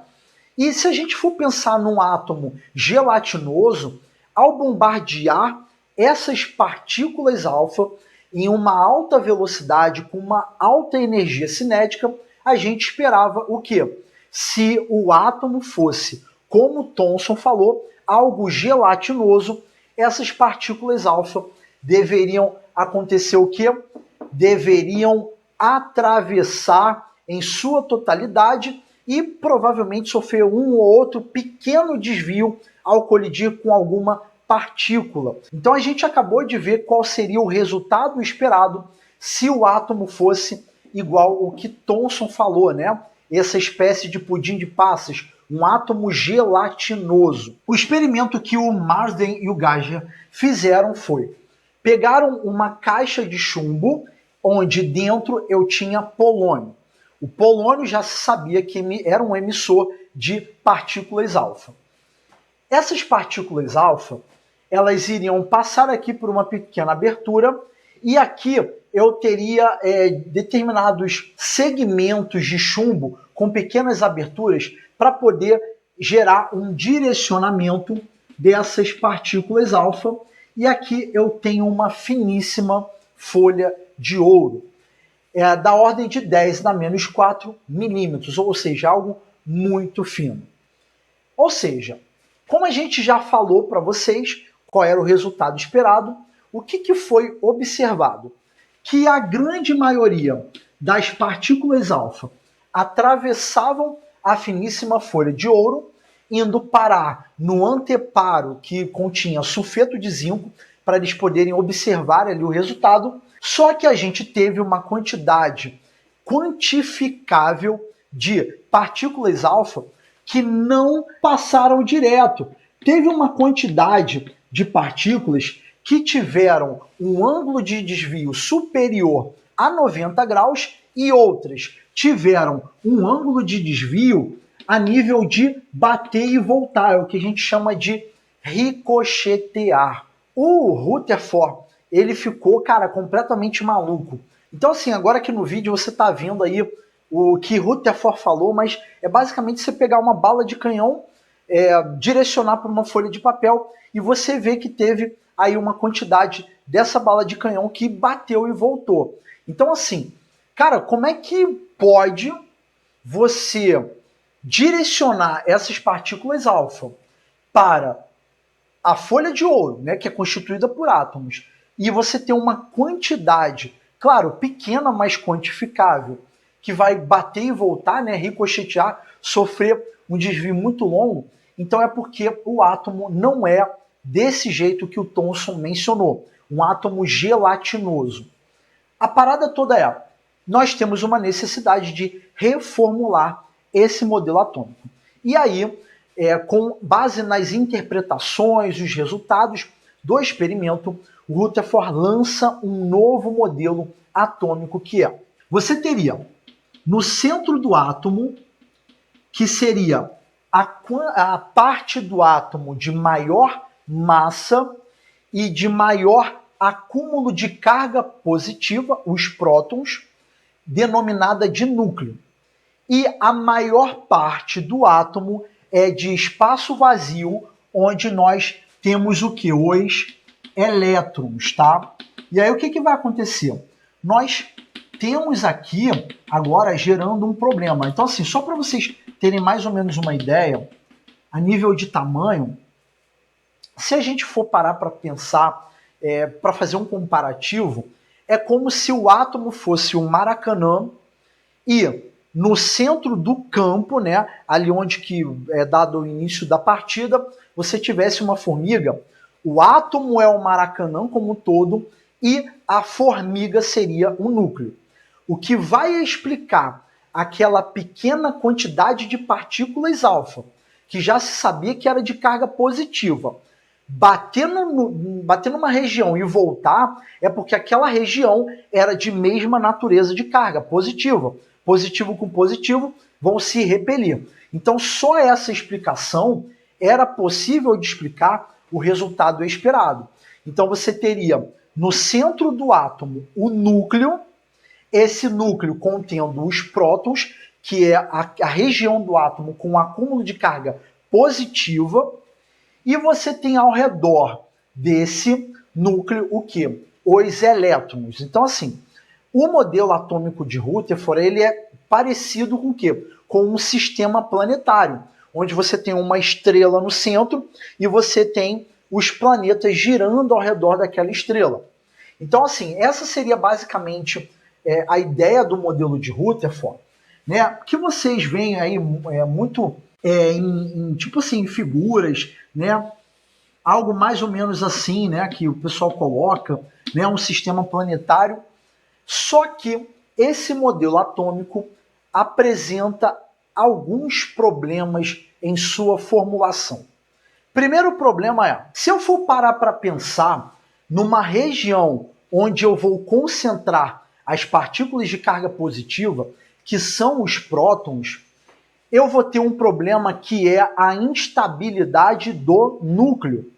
E se a gente for pensar num átomo gelatinoso, ao bombardear essas partículas alfa em uma alta velocidade, com uma alta energia cinética, a gente esperava o quê? Se o átomo fosse, como Thomson falou, algo gelatinoso, essas partículas alfa deveriam acontecer o quê? Deveriam atravessar em sua totalidade e provavelmente sofrer um ou outro pequeno desvio ao colidir com alguma partícula. Então a gente acabou de ver qual seria o resultado esperado se o átomo fosse igual o que Thomson falou, né? Essa espécie de pudim de passas, um átomo gelatinoso. O experimento que o Marsden e o Geiger fizeram foi: pegaram uma caixa de chumbo onde dentro eu tinha polônio. O polônio já se sabia que era um emissor de partículas alfa. Essas partículas alfa, elas iriam passar aqui por uma pequena abertura e aqui eu teria determinados segmentos de chumbo com pequenas aberturas para poder gerar um direcionamento dessas partículas alfa. E aqui eu tenho uma finíssima folha de ouro, da ordem de 10⁻⁴ milímetros, ou seja, algo muito fino. Ou seja, como a gente já falou para vocês qual era o resultado esperado, o que foi observado? Que a grande maioria das partículas alfa atravessavam a finíssima folha de ouro, indo parar no anteparo que continha sulfeto de zinco, para eles poderem observar ali o resultado. Só que a gente teve uma quantidade quantificável de partículas alfa que não passaram direto. Teve uma quantidade de partículas que tiveram um ângulo de desvio superior a 90 graus e outras tiveram um ângulo de desvio a nível de bater e voltar, é o que a gente chama de ricochetear. O Rutherford, ele ficou, cara, completamente maluco. Então, assim, agora aqui no vídeo você tá vendo aí o que Rutherford falou, mas é basicamente você pegar uma bala de canhão, direcionar para uma folha de papel e você vê que teve aí uma quantidade dessa bala de canhão que bateu e voltou. Então, assim, cara, como é que pode você direcionar essas partículas alfa para a folha de ouro, né, que é constituída por átomos, e você ter uma quantidade, claro, pequena, mas quantificável, que vai bater e voltar, né, ricochetear, sofrer um desvio muito longo? Então é porque o átomo não é desse jeito que o Thomson mencionou, um átomo gelatinoso. A parada toda é: nós temos uma necessidade de reformular esse modelo atômico. E aí, com base nas interpretações e os resultados do experimento, o Rutherford lança um novo modelo atômico que é: você teria no centro do átomo, que seria a parte do átomo de maior massa e de maior acúmulo de carga positiva, os prótons, denominada de núcleo. E a maior parte do átomo é de espaço vazio, onde nós temos o que? Os elétrons, tá? E aí o que vai acontecer? Nós temos aqui agora gerando um problema. Então, assim, só para vocês terem mais ou menos uma ideia, a nível de tamanho, se a gente for parar para pensar, para fazer um comparativo, é como se o átomo fosse um Maracanã e no centro do campo, né, ali onde que é dado o início da partida, você tivesse uma formiga. O átomo é o Maracanã como um todo e a formiga seria o núcleo. O que vai explicar aquela pequena quantidade de partículas alfa, que já se sabia que era de carga positiva, bater numa região e voltar, é porque aquela região era de mesma natureza de carga, positiva. Positivo com positivo vão se repelir. Então, só essa explicação era possível de explicar o resultado esperado. Então, você teria no centro do átomo o núcleo, esse núcleo contendo os prótons, que é a região do átomo com um acúmulo de carga positiva, e você tem ao redor desse núcleo o quê? Os elétrons. Então, assim, o modelo atômico de Rutherford, ele é parecido com o quê? Com um sistema planetário, onde você tem uma estrela no centro e você tem os planetas girando ao redor daquela estrela. Então, assim, essa seria basicamente a ideia do modelo de Rutherford, né? Que vocês veem aí muito tipo assim, figuras, né? algo mais ou menos assim, né, que o pessoal coloca, né, um sistema planetário. Só que esse modelo atômico apresenta alguns problemas em sua formulação. Primeiro problema é, se eu for parar para pensar numa região onde eu vou concentrar as partículas de carga positiva, que são os prótons, eu vou ter um problema que é a instabilidade do núcleo.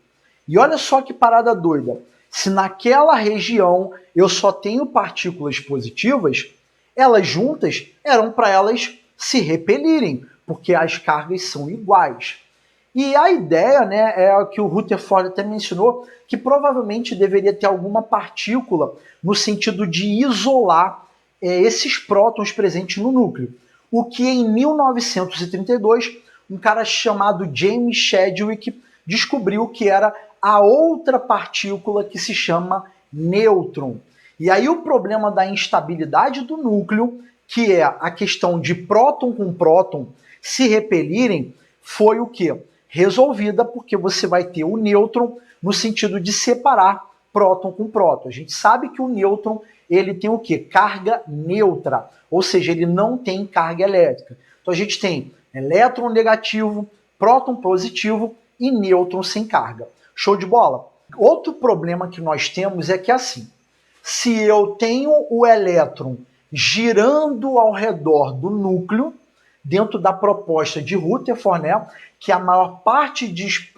E olha só que parada doida. Se naquela região eu só tenho partículas positivas, elas juntas eram para elas se repelirem, porque as cargas são iguais. E a ideia, né, é o que o Rutherford até mencionou, que provavelmente deveria ter alguma partícula no sentido de isolar esses prótons presentes no núcleo. O que em 1932, um cara chamado James Chadwick descobriu que era a outra partícula que se chama nêutron. E aí o problema da instabilidade do núcleo, que é a questão de próton com próton se repelirem, foi o quê? Resolvida, porque você vai ter o nêutron no sentido de separar próton com próton. A gente sabe que o nêutron ele tem o quê? Carga neutra, ou seja, ele não tem carga elétrica. Então a gente tem elétron negativo, próton positivo e nêutron sem carga. Show de bola? Outro problema que nós temos é que assim, se eu tenho o elétron girando ao redor do núcleo, dentro da proposta de Rutherford, né, que a maior parte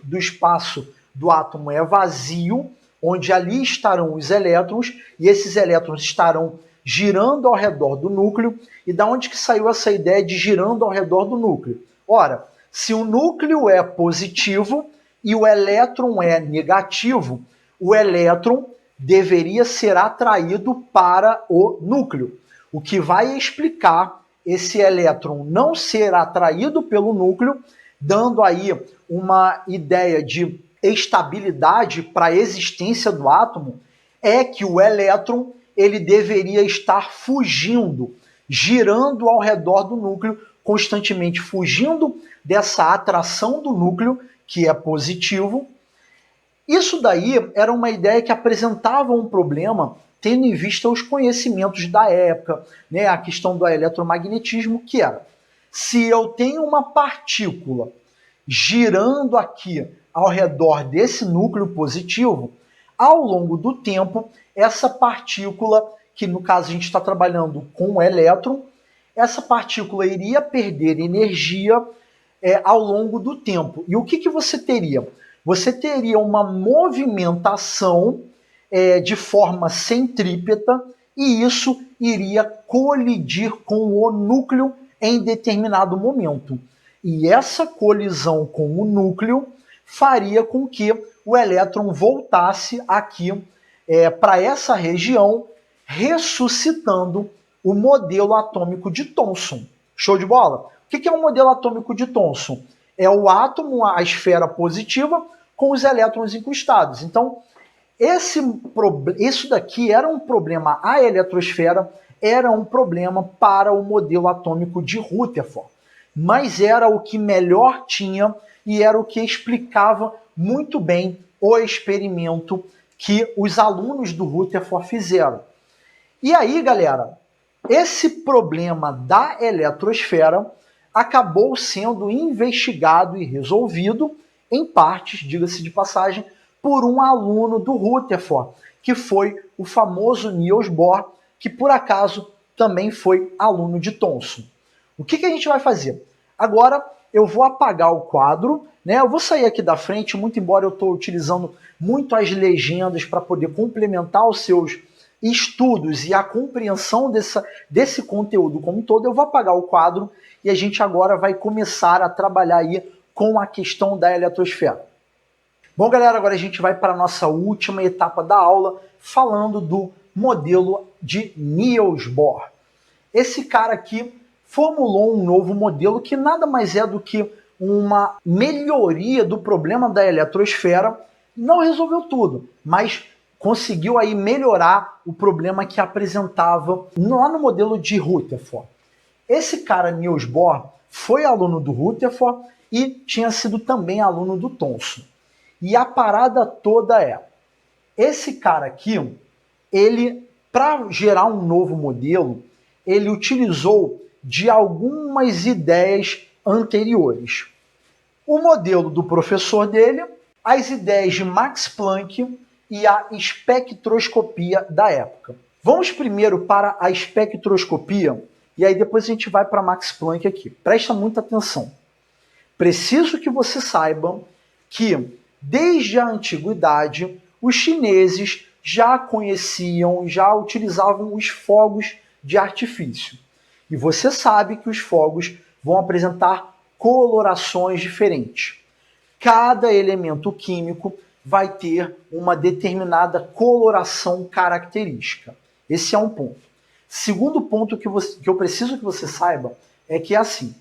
do espaço do átomo é vazio, onde ali estarão os elétrons, e esses elétrons estarão girando ao redor do núcleo. E da onde que saiu essa ideia de girando ao redor do núcleo? Ora, se o núcleo é positivo e o elétron é negativo, o elétron deveria ser atraído para o núcleo, o que vai explicar esse elétron não ser atraído pelo núcleo, dando aí uma ideia de estabilidade para a existência do átomo, é que o elétron ele deveria estar fugindo, girando ao redor do núcleo, constantemente fugindo dessa atração do núcleo, que é positivo. Isso daí era uma ideia que apresentava um problema, tendo em vista os conhecimentos da época, né, a questão do eletromagnetismo, que era, se eu tenho uma partícula girando aqui ao redor desse núcleo positivo, ao longo do tempo, essa partícula, que no caso a gente está trabalhando com o elétron, essa partícula iria perder energia ao longo do tempo. E o que você teria? Você teria uma movimentação de forma centrípeta e isso iria colidir com o núcleo em determinado momento. E essa colisão com o núcleo faria com que o elétron voltasse aqui para essa região, ressuscitando o modelo atômico de Thomson. Show de bola? O que é um modelo atômico de Thomson? É o átomo, a esfera positiva, com os elétrons encostados. Então, isso daqui era um problema, a eletrosfera era um problema para o modelo atômico de Rutherford, mas era o que melhor tinha e era o que explicava muito bem o experimento que os alunos do Rutherford fizeram. E aí, galera, esse problema da eletrosfera acabou sendo investigado e resolvido, em partes, diga-se de passagem, por um aluno do Rutherford, que foi o famoso Niels Bohr, que por acaso também foi aluno de Thomson. O que a gente vai fazer? Agora eu vou apagar o quadro, né? Eu vou sair aqui da frente, muito embora eu estou utilizando muito as legendas para poder complementar os seus estudos e a compreensão desse conteúdo como um todo. Eu vou apagar o quadro e a gente agora vai começar a trabalhar aí com a questão da eletrosfera. Bom, galera, agora a gente vai para a nossa última etapa da aula, falando do modelo de Niels Bohr. Esse cara aqui formulou um novo modelo que nada mais é do que uma melhoria do problema da eletrosfera. Não resolveu tudo, mas conseguiu aí melhorar o problema que apresentava lá no modelo de Rutherford. Esse cara, Niels Bohr, foi aluno do Rutherford e tinha sido também aluno do Thomson. E a parada toda é, esse cara aqui, ele, para gerar um novo modelo, ele utilizou de algumas ideias anteriores. O modelo do professor dele, as ideias de Max Planck e a espectroscopia da época. Vamos primeiro para a espectroscopia e aí depois a gente vai para Max Planck aqui. Presta muita atenção. Preciso que você saiba que, desde a antiguidade, os chineses já conheciam, já utilizavam os fogos de artifício. E você sabe que os fogos vão apresentar colorações diferentes. Cada elemento químico vai ter uma determinada coloração característica. Esse é um ponto. Segundo ponto que eu preciso que você saiba é que é assim.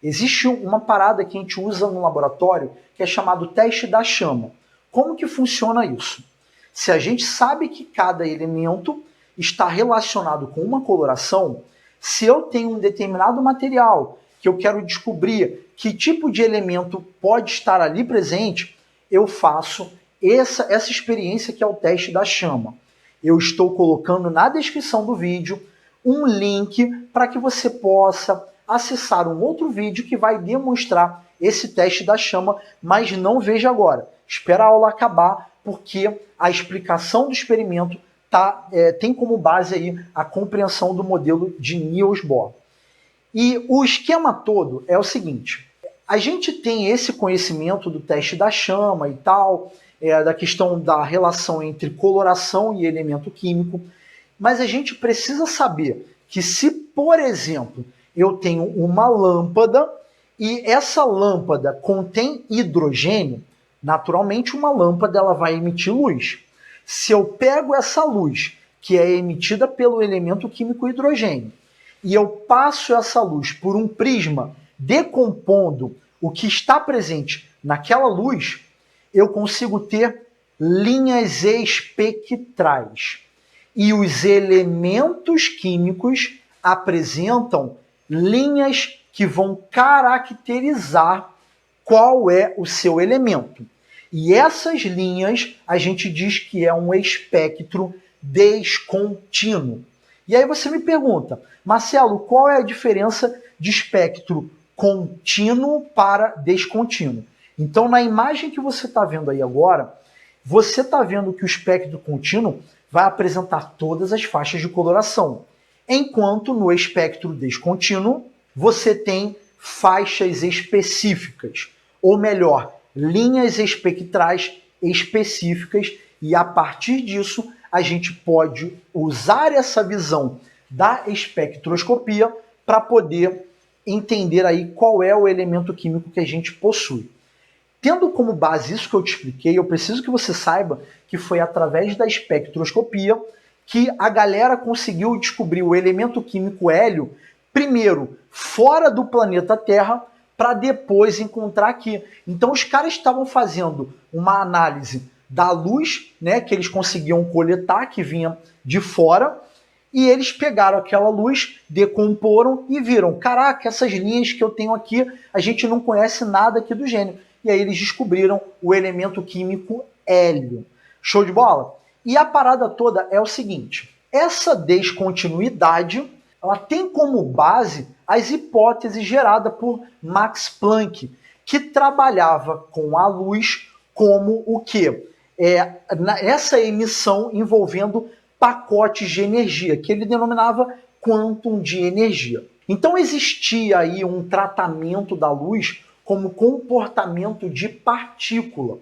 Existe uma parada que a gente usa no laboratório que é chamado teste da chama. Como que funciona isso? Se a gente sabe que cada elemento está relacionado com uma coloração, se eu tenho um determinado material que eu quero descobrir que tipo de elemento pode estar ali presente, eu faço essa experiência que é o teste da chama. Eu estou colocando na descrição do vídeo um link para que você possa acessar um outro vídeo que vai demonstrar esse teste da chama, mas não veja agora. Espera a aula acabar, porque a explicação do experimento tem como base aí a compreensão do modelo de Niels Bohr. E o esquema todo é o seguinte, a gente tem esse conhecimento do teste da chama e tal, da questão da relação entre coloração e elemento químico, mas a gente precisa saber que se, por exemplo, eu tenho uma lâmpada e essa lâmpada contém hidrogênio, naturalmente uma lâmpada ela vai emitir luz. Se eu pego essa luz, que é emitida pelo elemento químico hidrogênio, e eu passo essa luz por um prisma decompondo o que está presente naquela luz, eu consigo ter linhas espectrais. E os elementos químicos apresentam linhas que vão caracterizar qual é o seu elemento. E essas linhas a gente diz que é um espectro descontínuo. E aí você me pergunta, Marcelo, qual é a diferença de espectro contínuo para descontínuo? Então, na imagem que você está vendo aí agora, você está vendo que o espectro contínuo vai apresentar todas as faixas de coloração, enquanto no espectro descontínuo você tem faixas específicas, ou melhor, linhas espectrais específicas, e a partir disso a gente pode usar essa visão da espectroscopia para poder entender aí qual é o elemento químico que a gente possui. Tendo como base isso que eu te expliquei, eu preciso que você saiba que foi através da espectroscopia que a galera conseguiu descobrir o elemento químico hélio, primeiro fora do planeta Terra, para depois encontrar aqui. Então os caras estavam fazendo uma análise da luz, né, que eles conseguiam coletar, que vinha de fora, e eles pegaram aquela luz, decomporam e viram, caraca, essas linhas que eu tenho aqui, a gente não conhece nada aqui do gênio. E aí eles descobriram o elemento químico hélio. Show de bola? E a parada toda é o seguinte, essa descontinuidade, ela tem como base as hipóteses geradas por Max Planck, que trabalhava com a luz como o quê? Essa emissão envolvendo pacotes de energia, que ele denominava quantum de energia. Então existia aí um tratamento da luz como comportamento de partícula.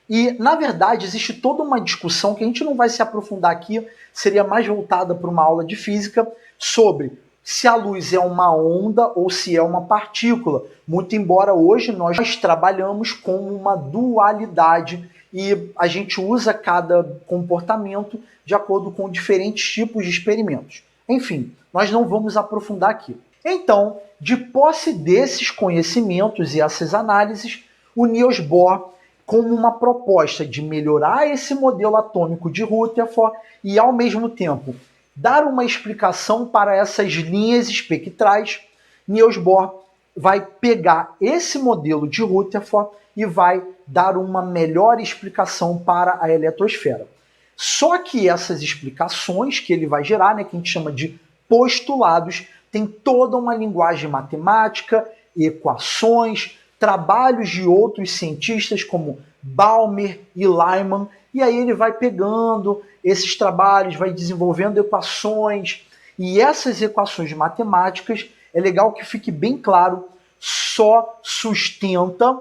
E, na verdade, existe toda uma discussão que a gente não vai se aprofundar aqui, seria mais voltada para uma aula de física, sobre se a luz é uma onda ou se é uma partícula, muito embora hoje nós trabalhamos com uma dualidade e a gente usa cada comportamento de acordo com diferentes tipos de experimentos. Enfim, nós não vamos aprofundar aqui. Então, de posse desses conhecimentos e essas análises, o Niels Bohr, como uma proposta de melhorar esse modelo atômico de Rutherford e, ao mesmo tempo, dar uma explicação para essas linhas espectrais, Niels Bohr vai pegar esse modelo de Rutherford e vai dar uma melhor explicação para a eletrosfera. Só que essas explicações que ele vai gerar, né, que a gente chama de postulados, tem toda uma linguagem matemática, equações, trabalhos de outros cientistas como Balmer e Lyman, e aí ele vai pegando esses trabalhos, vai desenvolvendo equações, e essas equações matemáticas, é legal que fique bem claro, só sustenta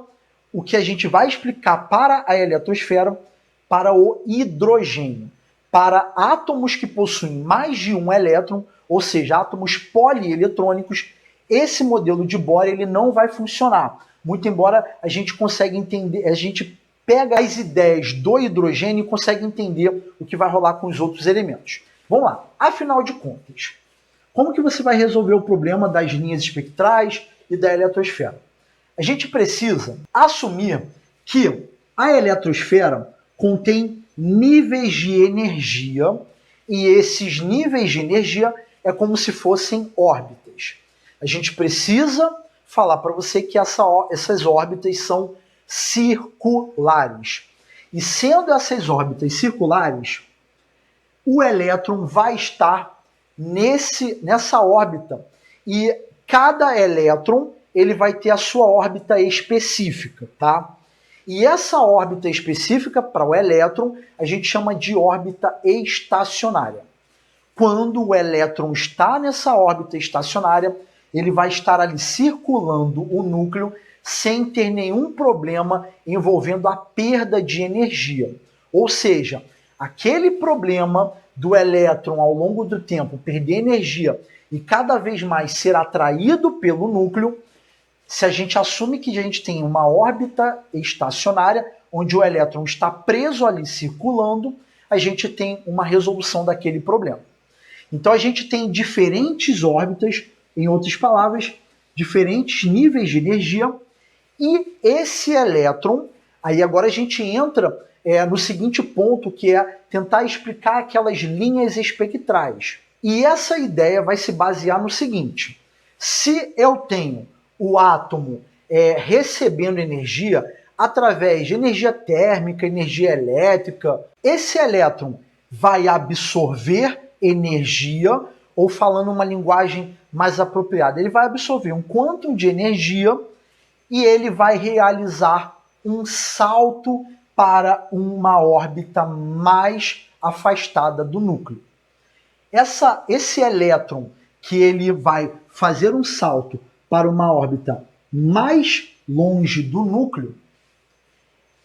o que a gente vai explicar para a eletrosfera, para o hidrogênio. Para átomos que possuem mais de um elétron, ou seja, átomos polieletrônicos, esse modelo de Bohr ele não vai funcionar. Muito embora a gente consiga entender, a gente pega as ideias do hidrogênio e consegue entender o que vai rolar com os outros elementos. Vamos lá. Afinal de contas, como que você vai resolver o problema das linhas espectrais e da eletrosfera? A gente precisa assumir que a eletrosfera contém níveis de energia e esses níveis de energia é como se fossem órbitas. A gente precisa falar para você que essas órbitas são circulares. E sendo essas órbitas circulares, o elétron vai estar nessa órbita e cada elétron ele vai ter a sua órbita específica, tá? E essa órbita específica para o elétron a gente chama de órbita estacionária. Quando o elétron está nessa órbita estacionária, ele vai estar ali circulando o núcleo sem ter nenhum problema envolvendo a perda de energia. Ou seja, aquele problema do elétron ao longo do tempo perder energia e cada vez mais ser atraído pelo núcleo, se a gente assume que a gente tem uma órbita estacionária, onde o elétron está preso ali circulando, a gente tem uma resolução daquele problema. Então a gente tem diferentes órbitas, em outras palavras, diferentes níveis de energia, e esse elétron, aí agora a gente entra no seguinte ponto, que é tentar explicar aquelas linhas espectrais. E essa ideia vai se basear no seguinte: se eu tenho o átomo recebendo energia através de energia térmica, energia elétrica, esse elétron vai absorver energia, ou falando uma linguagem mais apropriada, ele vai absorver um quantum de energia e ele vai realizar um salto para uma órbita mais afastada do núcleo. Esse elétron que ele vai fazer um salto para uma órbita mais longe do núcleo,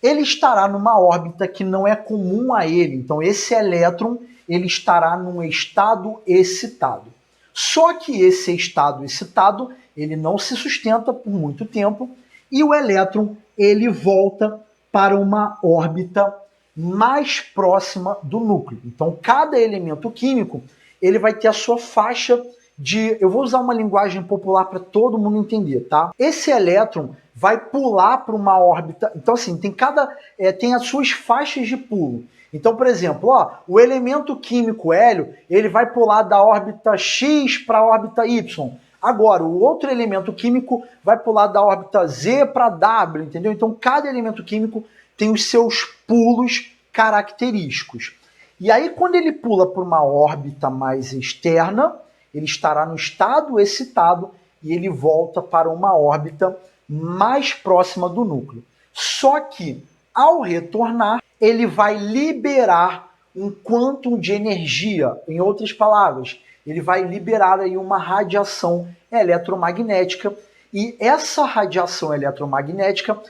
ele estará numa órbita que não é comum a ele. Então esse elétron ele estará num estado excitado. Só que esse estado excitado ele não se sustenta por muito tempo e o elétron ele volta para uma órbita mais próxima do núcleo. Então cada elemento químico ele vai ter a sua faixa de... Eu vou usar uma linguagem popular para todo mundo entender, tá? Esse elétron vai pular para uma órbita... Então assim, tem as suas faixas de pulo. Então, por exemplo, o elemento químico hélio, ele vai pular da órbita X para a órbita Y. Agora, o outro elemento químico vai pular da órbita Z para W, entendeu? Então, cada elemento químico tem os seus pulos característicos. E aí, quando ele pula para uma órbita mais externa, ele estará no estado excitado e ele volta para uma órbita mais próxima do núcleo. Só que, ao retornar, ele vai liberar um quantum de energia. Em outras palavras, ele vai liberar aí uma radiação eletromagnética. E essa radiação eletromagnética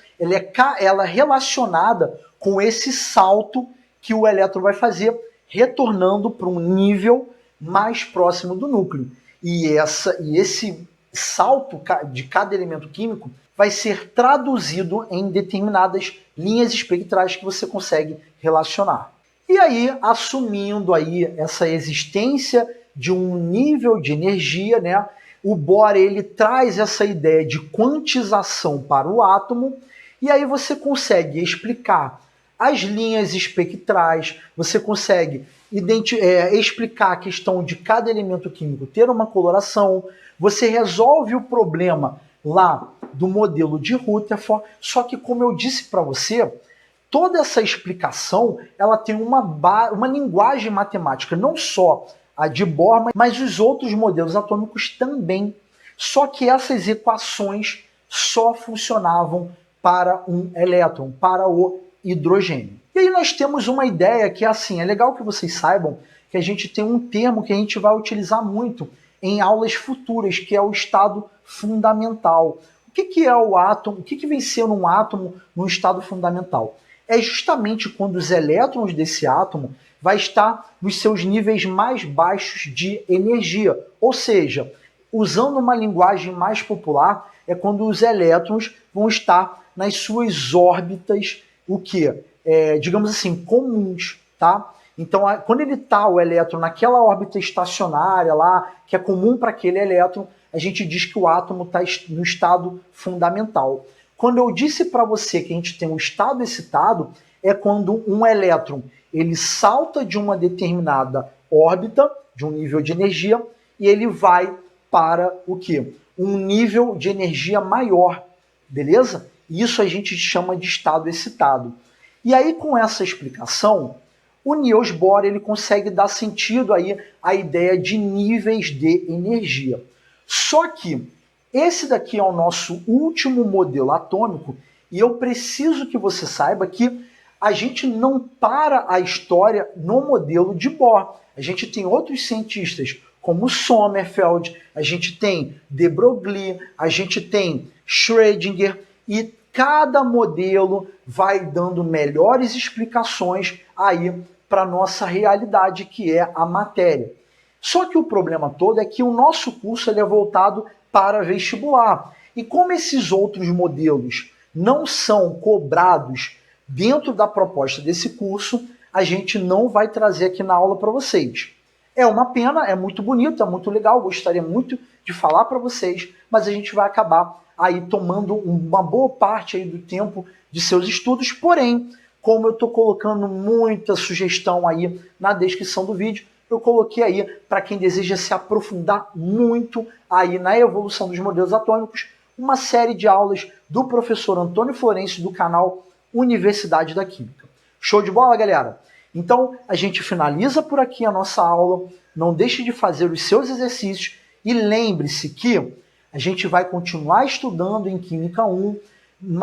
ela é relacionada com esse salto que o elétron vai fazer, retornando para um nível mais próximo do núcleo. E esse salto de cada elemento químico vai ser traduzido em determinadas linhas espectrais que você consegue relacionar. E aí, assumindo aí essa existência de um nível de energia, né, o Bohr ele traz essa ideia de quantização para o átomo, e aí você consegue explicar as linhas espectrais, você consegue explicar a questão de cada elemento químico ter uma coloração, você resolve o problema lá do modelo de Rutherford, só que como eu disse para você, toda essa explicação ela tem uma linguagem matemática, não só a de Bohr, mas os outros modelos atômicos também. Só que essas equações só funcionavam para um elétron, para o hidrogênio. E aí nós temos uma ideia que é assim, é legal que vocês saibam que a gente tem um termo que a gente vai utilizar muito em aulas futuras, que é o estado fundamental. O que é o átomo? O que vem sendo um átomo no estado fundamental? É justamente quando os elétrons desse átomo vai estar nos seus níveis mais baixos de energia. Ou seja, usando uma linguagem mais popular, é quando os elétrons vão estar nas suas órbitas, o que? Digamos assim, comuns, tá? Então, quando ele está, o elétron, naquela órbita estacionária lá, que é comum para aquele elétron, a gente diz que o átomo está no estado fundamental. Quando eu disse para você que a gente tem um estado excitado, é quando um elétron ele salta de uma determinada órbita, de um nível de energia, e ele vai para o quê? Um nível de energia maior, beleza? Isso a gente chama de estado excitado. E aí, com essa explicação, o Niels Bohr ele consegue dar sentido aí à ideia de níveis de energia. Só que esse daqui é o nosso último modelo atômico e eu preciso que você saiba que a gente não para a história no modelo de Bohr. A gente tem outros cientistas como Sommerfeld, a gente tem de Broglie, a gente tem Schrödinger e cada modelo vai dando melhores explicações aí para a nossa realidade, que é a matéria. Só que o problema todo é que o nosso curso ele é voltado para vestibular. E como esses outros modelos não são cobrados dentro da proposta desse curso, a gente não vai trazer aqui na aula para vocês. É uma pena, é muito bonito, é muito legal, gostaria muito de falar para vocês, mas a gente vai acabar aí tomando uma boa parte aí do tempo de seus estudos, porém, como eu estou colocando muita sugestão aí na descrição do vídeo, eu coloquei aí para quem deseja se aprofundar muito aí na evolução dos modelos atômicos, uma série de aulas do professor Antônio Florencio do canal Universidade da Química. Show de bola, galera? Então, a gente finaliza por aqui a nossa aula, não deixe de fazer os seus exercícios e lembre-se que a gente vai continuar estudando em Química 1,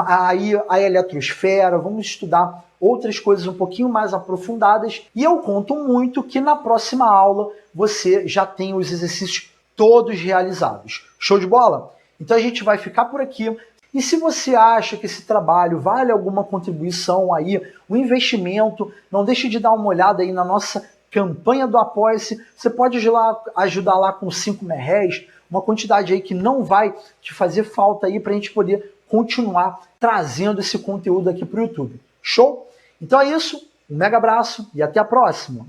aí a eletrosfera, vamos estudar outras coisas um pouquinho mais aprofundadas e eu conto muito que na próxima aula você já tem os exercícios todos realizados. Show de bola? Então a gente vai ficar por aqui. E se você acha que esse trabalho vale alguma contribuição aí, um investimento, não deixe de dar uma olhada aí na nossa campanha do Apoia-se. Você pode ajudar lá com 5 merréis, uma quantidade aí que não vai te fazer falta aí para a gente poder continuar trazendo esse conteúdo aqui para o YouTube. Show? Então é isso, um mega abraço e até a próxima!